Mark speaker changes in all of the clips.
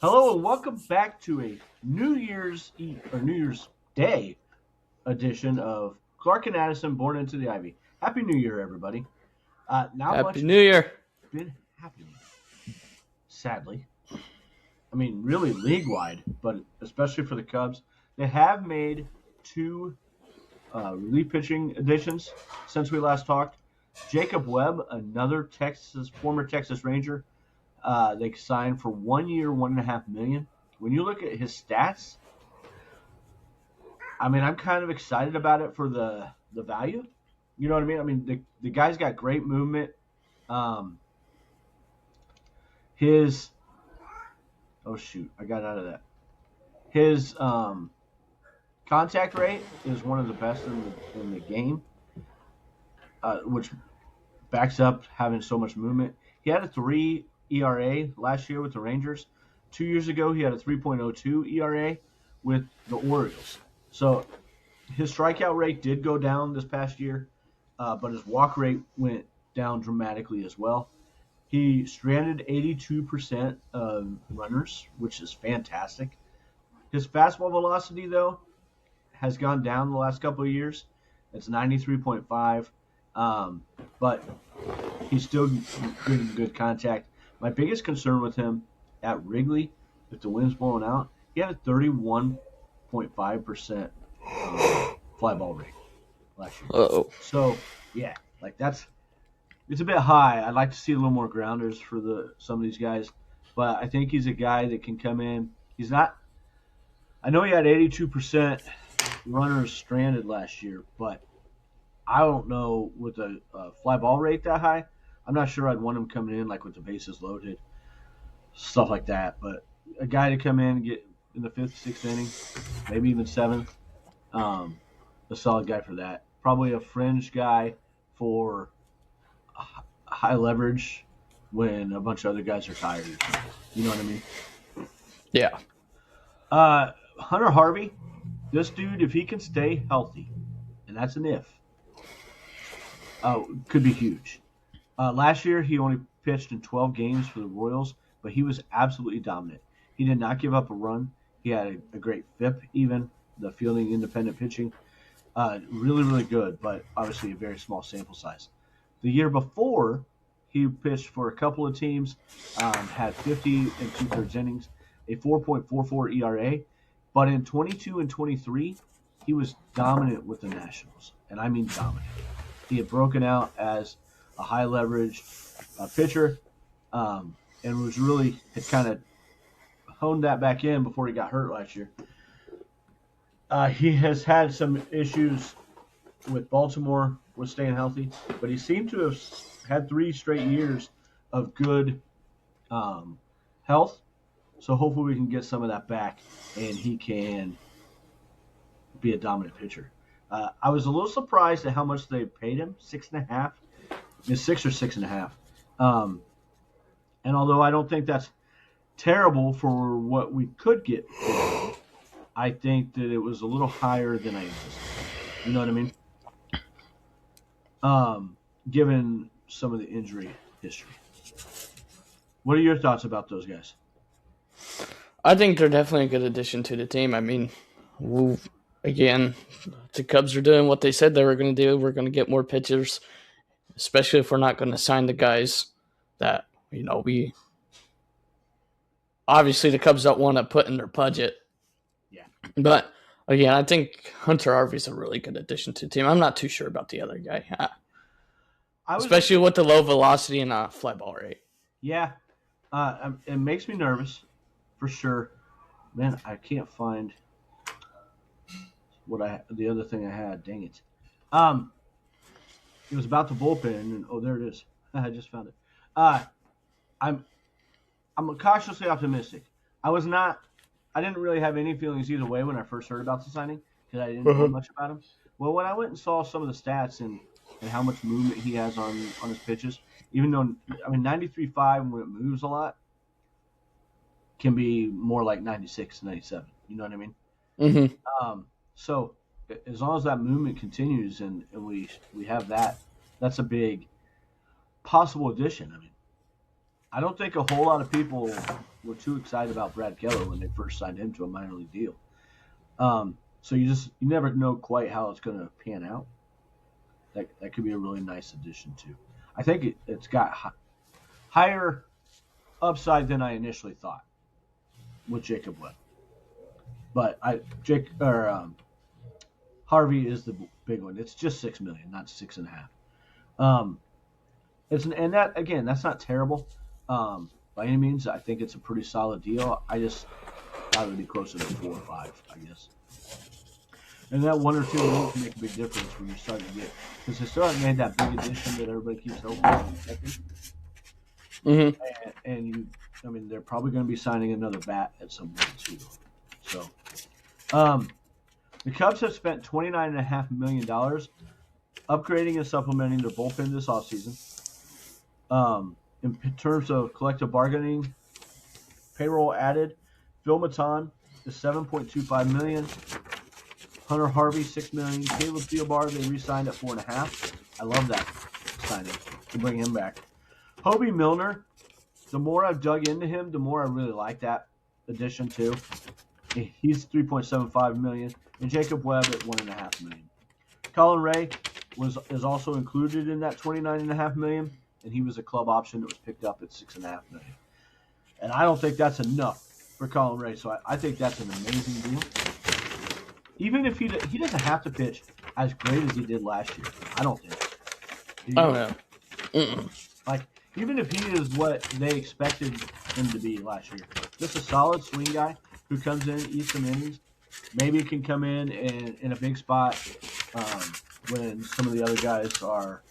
Speaker 1: Hello and welcome back to a New Year's Eve or New Year's Day edition of Clark and Addison Born into the Ivy. Happy New Year, everybody. Not
Speaker 2: Happy
Speaker 1: much
Speaker 2: New
Speaker 1: has
Speaker 2: Year.
Speaker 1: been happening, sadly. I mean, really league wide, but especially for the Cubs. They have made two relief pitching additions since we last talked. Jacob Webb, another former Texas Ranger, they signed for 1 year, $1.5 million. When you look at his stats, I mean, I'm kind of excited about it for the value. You know what I mean? I mean, the guy's got great movement. Um, his oh shoot, I got out of that. His contact rate is one of the best in the game, which backs up having so much movement. He had a 3 ERA last year with the Rangers. 2 years ago, he had a 3.02 ERA with the Orioles. So his strikeout rate did go down this past year, but his walk rate went down dramatically as well. He stranded 82% of runners, which is fantastic. His fastball velocity, though, has gone down the last couple of years. It's 93.5, but he's still getting good contact. My biggest concern with him at Wrigley, if the wind's blowing out, he had a 31.5% fly ball rate last year.
Speaker 2: Uh-oh.
Speaker 1: So yeah, like it's a bit high. I'd like to see a little more grounders for some of these guys, but I think he's a guy that can come in. He's not. I know he had 82% runners stranded last year, but I don't know with a fly ball rate that high. I'm not sure I'd want him coming in like with the bases loaded, stuff like that. But a guy to come in and get in the fifth, sixth inning, maybe even seventh, um, a solid guy for that. Probably a fringe guy for high leverage when a bunch of other guys are tired. You know what I mean?
Speaker 2: Yeah.
Speaker 1: Hunter Harvey, this dude, if he can stay healthy, and that's an if, could be huge. Last year, he only pitched in 12 games for the Royals, but he was absolutely dominant. He did not give up a run. He had a great FIP, even the fielding independent pitching. Really, really good, but obviously a very small sample size. The year before, he pitched for a couple of teams, had 50 and two-thirds innings, a 4.44 ERA, but in 22 and 23, he was dominant with the Nationals, and I mean dominant. He had broken out as a high leverage pitcher, and was really had kind of honed that back in before he got hurt last year. He has had some issues with Baltimore with staying healthy, but he seemed to have had 3 straight years of good health. So hopefully we can get some of that back, and he can be a dominant pitcher. I was a little surprised at how much they paid him, 6.5. It's 6 or 6.5. And although I don't think that's terrible for what we could get, I think that it was a little higher than I anticipated. You know what I mean? Given some of the injury history. What are your thoughts about those guys?
Speaker 2: I think they're definitely a good addition to the team. I mean, again, the Cubs are doing what they said they were going to do. We're going to get more pitchers, especially if we're not going to sign the guys that, we obviously the Cubs don't want to put in their budget.
Speaker 1: Yeah.
Speaker 2: But again, I think Hunter Harvey's a really good addition to the team. I'm not too sure about the other guy, especially with the low velocity and fly ball rate.
Speaker 1: Yeah. It makes me nervous, for sure. Man, I can't find the other thing I had. Dang it. It was about the bullpen, and there it is. I just found it. I'm cautiously optimistic. I didn't really have any feelings either way when I first heard about the signing because I didn't know much about him. Well, when I went and saw some of the stats and how much movement he has on his pitches, even though 93.5 when it moves a lot can be more like 96, 97. You know what I mean?
Speaker 2: Mm-hmm.
Speaker 1: So as long as that movement continues and we have that, that's a big possible addition. I mean, I don't think a whole lot of people were too excited about Brad Keller when they first signed him to a minor league deal. So you never know quite how it's going to pan out. That could be a really nice addition too. I think it's got higher upside than I initially thought with Jacob Webb. But Harvey is the big one. It's just $6 million, not $6.5. And that again, that's not terrible by any means. I think it's a pretty solid deal. I just thought it would be closer to 4 or 5, I guess. And that 1 or 2 million can make a big difference when you start to get, because they still haven't made that big addition that everybody keeps hoping.
Speaker 2: Mm-hmm.
Speaker 1: And they're probably going to be signing another bat at some point too. So, the Cubs have spent $29.5 million upgrading and supplementing their bullpen this offseason. In terms of collective bargaining, payroll added, Phil Maton is $7.25 million. Hunter Harvey, $6 million. Caleb Thielbar, they re-signed at $4.5. I love that signing to bring him back. Hobie Milner, the more I've dug into him, the more I really like that addition too. He's $3.75 million, and Jacob Webb at $1.5 million. Colin Ray is also included in that $29.5 million, and he was a club option that was picked up at $6.5 million. And I don't think that's enough for Colin Ray, so I think that's an amazing deal. Even if he doesn't have to pitch as great as he did last year, I don't think.
Speaker 2: Oh no. Mm-mm.
Speaker 1: Like, even if he is what they expected him to be last year, just a solid swing guy who comes in, eats some innings, maybe can come in a big spot when some of the other guys are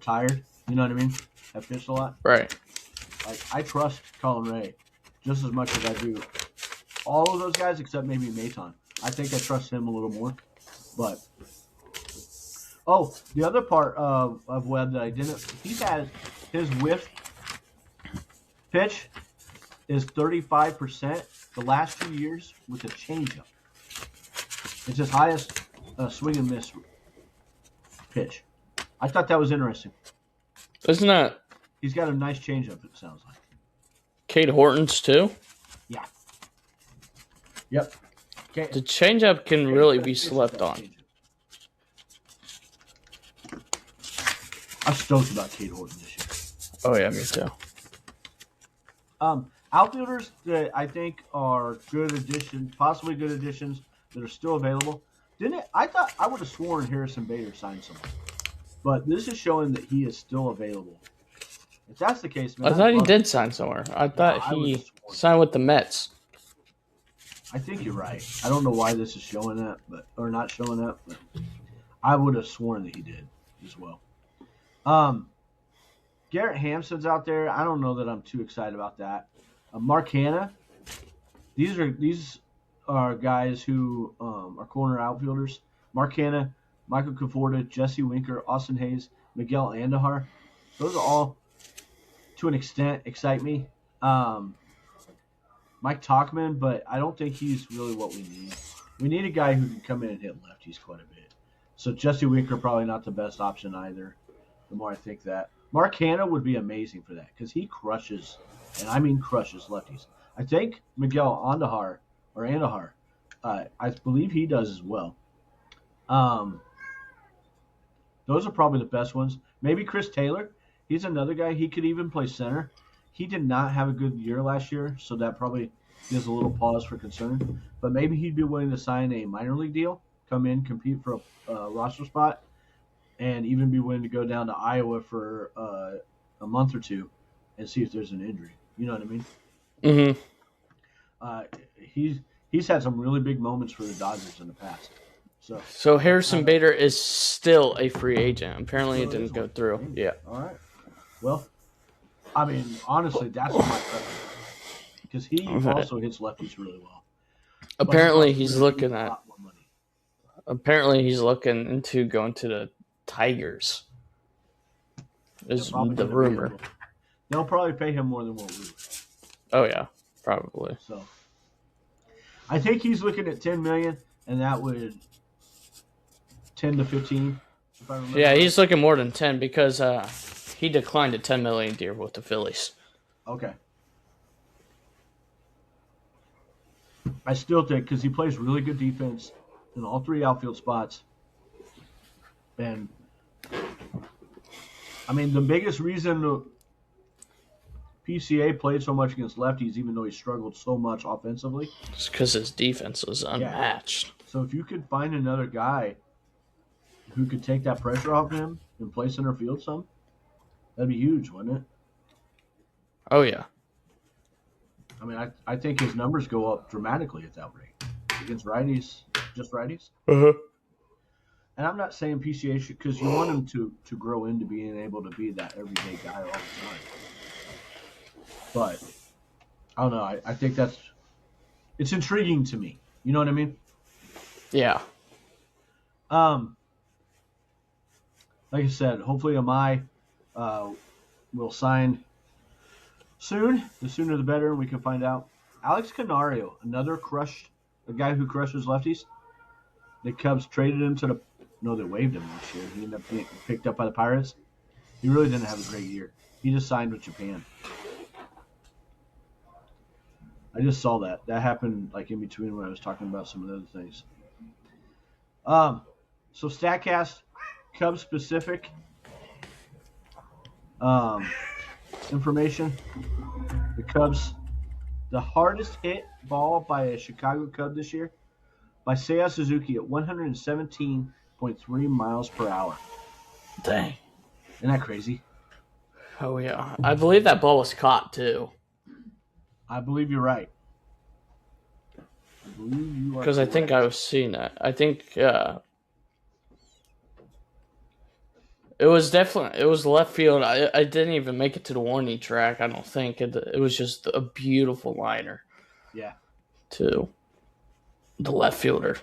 Speaker 1: tired. You know what I mean? Have pitched a lot.
Speaker 2: Right.
Speaker 1: Like, I trust Colin Ray just as much as I do all of those guys except maybe Maton. I think I trust him a little more. But the other part of Webb that I didn't, he's had his whiff pitch is 35% the last 2 years with a changeup. It's his highest swing and miss pitch. I thought that was interesting.
Speaker 2: Isn't that
Speaker 1: He's got a nice changeup, it sounds like.
Speaker 2: Cade Horton's too?
Speaker 1: Yeah. Yep. Okay.
Speaker 2: The changeup can really be slept on.
Speaker 1: I'm stoked about Cade Horton this year.
Speaker 2: Oh yeah, me too.
Speaker 1: Outfielders that I think are good additions, possibly good additions that are still available. I thought I would have sworn Harrison Bader signed someone, but this is showing that he is still available. If that's the case, man,
Speaker 2: I thought he did sign somewhere. I thought he signed with the Mets.
Speaker 1: I think you're right. I don't know why this is showing that, or not showing that, but I would have sworn that he did as well. Garrett Hampson's out there. I don't know that I'm too excited about that. Mark Hanna. These are guys who are corner outfielders. Mark Hanna, Michael Conforto, Jesse Winker, Austin Hayes, Miguel Andujar. Those are all, to an extent, excite me. Mike Tauchman, but I don't think he's really what we need. We need a guy who can come in and hit lefties quite a bit. So Jesse Winker probably not the best option either, the more I think that. Mark Hanna would be amazing for that because he crushes, and I mean crushes, lefties. I think Miguel Andujar, I believe he does as well. Those are probably the best ones. Maybe Chris Taylor. He's another guy. He could even play center. He did not have a good year last year, so that probably gives a little pause for concern. But maybe he'd be willing to sign a minor league deal, come in, compete for a roster spot, and even be willing to go down to Iowa for a month or two and see if there's an injury. You know what I mean?
Speaker 2: Mm-hmm.
Speaker 1: He's had some really big moments for the Dodgers in the past.
Speaker 2: So Harrison Bader is still a free agent. Apparently, it didn't go through. Yeah.
Speaker 1: All right. Well, I mean, honestly, that's my preference because he also hits lefties really well.
Speaker 2: Apparently, he's looking at. Apparently, he's looking into going to the Tigers. Is the rumor?
Speaker 1: They'll probably pay him more than what we would.
Speaker 2: Oh yeah, probably.
Speaker 1: So, I think he's looking at $10 million, and that would 10 to 15. If I remember.
Speaker 2: Yeah, he's looking more than 10 because he declined a $10 million deal with the Phillies.
Speaker 1: Okay. I still think because he plays really good defense in all three outfield spots, and I mean the biggest reason PCA played so much against lefties, even though he struggled so much offensively.
Speaker 2: It's because his defense was
Speaker 1: Yeah.
Speaker 2: unmatched.
Speaker 1: So if you could find another guy who could take that pressure off him and play center field some, that'd be huge, wouldn't it?
Speaker 2: Oh yeah.
Speaker 1: I mean, I think his numbers go up dramatically at that rate against righties, just righties.
Speaker 2: Uh-huh.
Speaker 1: And I'm not saying PCA should, because you want him to grow into being able to be that everyday guy all the time. But I don't know. I think it's intriguing to me. You know what I mean?
Speaker 2: Yeah.
Speaker 1: Like I said, hopefully Amai will sign soon. The sooner the better, and we can find out. Alex Canario, a guy who crushes lefties. The Cubs traded him to they waived him this year. He ended up being picked up by the Pirates. He really didn't have a great year. He just signed with Japan. I just saw that. That happened like in between when I was talking about some of the other things. So Statcast, Cubs specific information. The Cubs, the hardest hit ball by a Chicago Cub this year, by Seiya Suzuki at 117.3 miles per hour.
Speaker 2: Dang.
Speaker 1: Isn't that crazy?
Speaker 2: Oh yeah. I believe that ball was caught too.
Speaker 1: I believe you're right.
Speaker 2: Because I think I was seeing that. I think it was left field. I didn't even make it to the warning track. I don't think it was just a beautiful liner.
Speaker 1: Yeah.
Speaker 2: To the left fielder.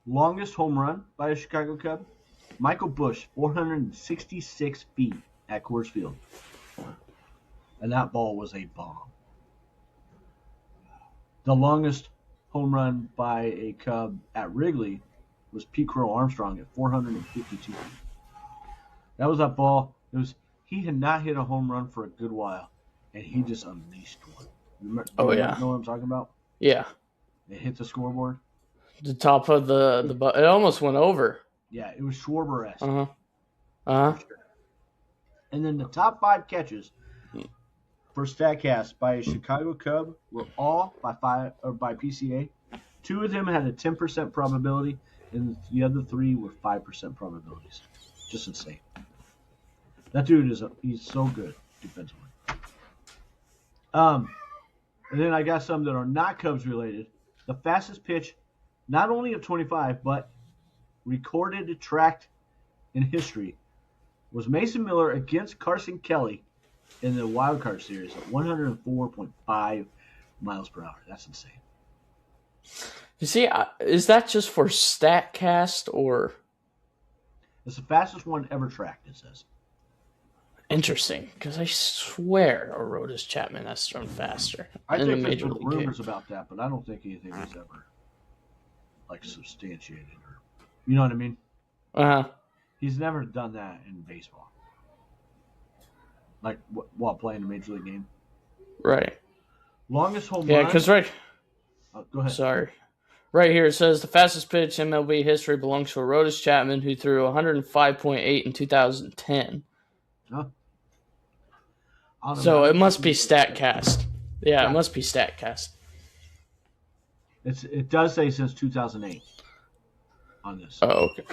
Speaker 1: Longest home run by a Chicago Cub, Michael Busch, 466 feet at Coors Field, and that ball was a bomb. The longest home run by a Cub at Wrigley was Pete Crow Armstrong at 452 feet. That was that ball. He had not hit a home run for a good while, and he just unleashed one. You know what I'm talking about?
Speaker 2: Yeah.
Speaker 1: It hit the scoreboard.
Speaker 2: The top of the it almost went over.
Speaker 1: Yeah, it was Schwarber-esque.
Speaker 2: Sure.
Speaker 1: And then the top 5 catches for Statcast by a Chicago Cub were all by PCA. 2 of them had a 10% probability, and the other 3 were 5% probabilities. Just insane. That dude he's so good defensively. And then I got some that are not Cubs related. The fastest pitch, not only of 25, but recorded tracked in history, was Mason Miller against Carson Kelly in the wild card series at 104.5 miles per hour. That's insane.
Speaker 2: You see, is that just for Statcast or?
Speaker 1: It's the fastest one ever tracked, it says.
Speaker 2: Interesting, because I swear Aroldis Chapman has thrown faster.
Speaker 1: I think there's been rumors about that, but I don't think anything is ever substantiated, or you know what I mean? He's never done that in baseball, like while playing a major league game.
Speaker 2: Right.
Speaker 1: Longest home run.
Speaker 2: Yeah, because
Speaker 1: go ahead.
Speaker 2: Sorry. Right here it says the fastest pitch in MLB history belongs to Aroldis Chapman, who threw 105.8 in 2010.
Speaker 1: Huh?
Speaker 2: So it must be Statcast. Yeah, it must be Statcast.
Speaker 1: It does say since 2008 on this.
Speaker 2: Oh, okay.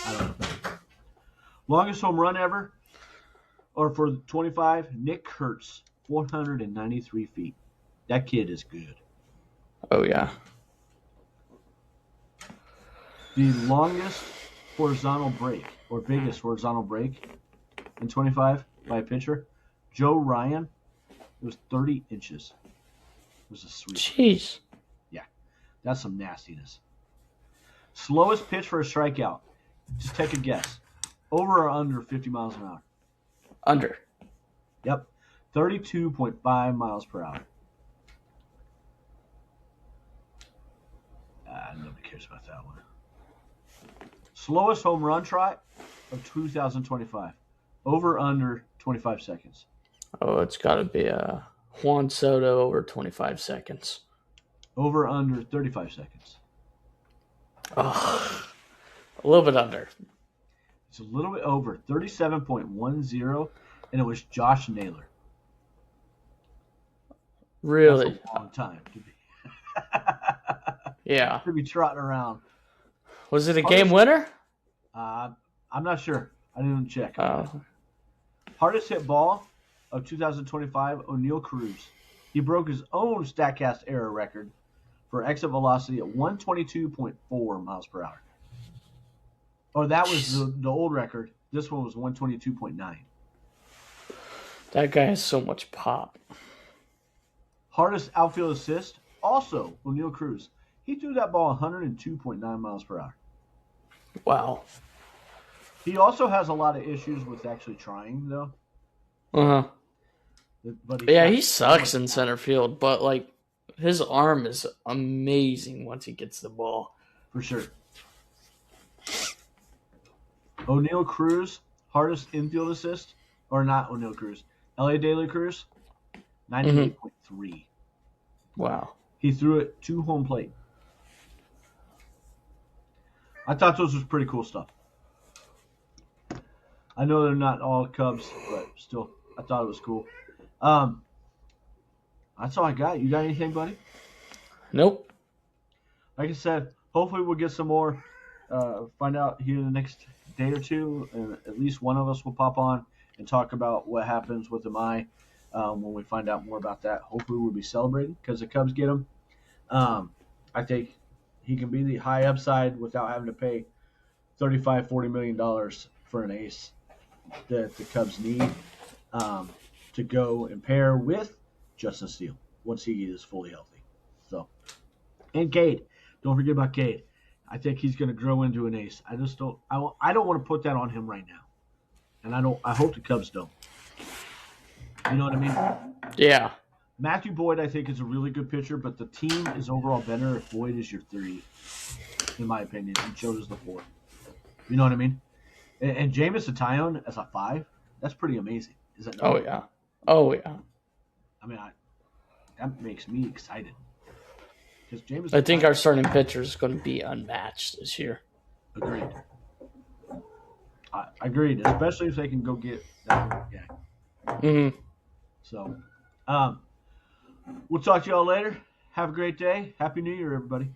Speaker 1: I don't know. Longest home run ever, or for 25, Nick Kurtz, 493 feet. That kid is good.
Speaker 2: Oh, yeah.
Speaker 1: The longest horizontal break, or biggest horizontal break in 25 by a pitcher, Joe Ryan, it was 30 inches. It was a sweep.
Speaker 2: Jeez.
Speaker 1: Yeah, that's some nastiness. Slowest pitch for a strikeout. Just take a guess. Over or under 50 miles an hour?
Speaker 2: Under.
Speaker 1: Yep. 32.5 miles per hour. Nobody cares about that one. Slowest home run trot of 2025. Over under 25 seconds.
Speaker 2: Oh, it's got to be Juan Soto over 25 seconds.
Speaker 1: Over under 35 seconds.
Speaker 2: Oh, a little bit under.
Speaker 1: It's a little bit over 37.10, and it was Josh Naylor.
Speaker 2: Really?
Speaker 1: That's a long time to be
Speaker 2: Yeah.
Speaker 1: to be trotting around.
Speaker 2: Was it a game winner?
Speaker 1: I'm not sure. I didn't check.
Speaker 2: Oh,
Speaker 1: Hardest hit ball of 2025, O'Neal Cruz. He broke his own StatCast era record for exit velocity at 122.4 miles per hour. Oh, that was the old record. This one was 122.9.
Speaker 2: that guy has so much pop.
Speaker 1: Hardest outfield assist, also O'Neal Cruz. He threw that ball 102.9 miles per hour.
Speaker 2: Wow.
Speaker 1: He also has a lot of issues with actually trying, though.
Speaker 2: Uh huh.
Speaker 1: But
Speaker 2: Yeah, he sucks in center field, but like his arm is amazing once he gets the ball.
Speaker 1: For sure. O'Neal Cruz, hardest infield assist, or not O'Neal Cruz, L.A. De La Cruz, 98.3.
Speaker 2: Wow.
Speaker 1: He threw it to home plate. I thought those was pretty cool stuff. I know they're not all Cubs, but still, I thought it was cool. That's all I got. You got anything, buddy?
Speaker 2: Nope.
Speaker 1: Like I said, hopefully we'll get some more. Find out here in the next day or two, and at least one of us will pop on and talk about what happens with Amai when we find out more about that. Hopefully we'll be celebrating because the Cubs get him. I think he can be the high upside without having to pay $35-40 million for an ace that the Cubs need to go and pair with Justin Steele once he is fully healthy. So, and Cade, don't forget about Cade. I think he's going to grow into an ace. I just don't. I don't want to put that on him right now, and I hope the Cubs don't. You know what I mean?
Speaker 2: Yeah.
Speaker 1: Matthew Boyd, I think, is a really good pitcher, but the team is overall better if Boyd is your 3, in my opinion, and Choate is the 4. You know what I mean? And Jameson Taillon as a 5, that's pretty amazing. Is that?
Speaker 2: Oh yeah. Oh yeah.
Speaker 1: I mean, that makes me excited. Because Jameson.
Speaker 2: I think our starting pitcher is going to be unmatched this year.
Speaker 1: Agreed. Agreed, especially if they can go get that guy.
Speaker 2: Mm-hmm.
Speaker 1: So, we'll talk to y'all later. Have a great day. Happy New Year, everybody.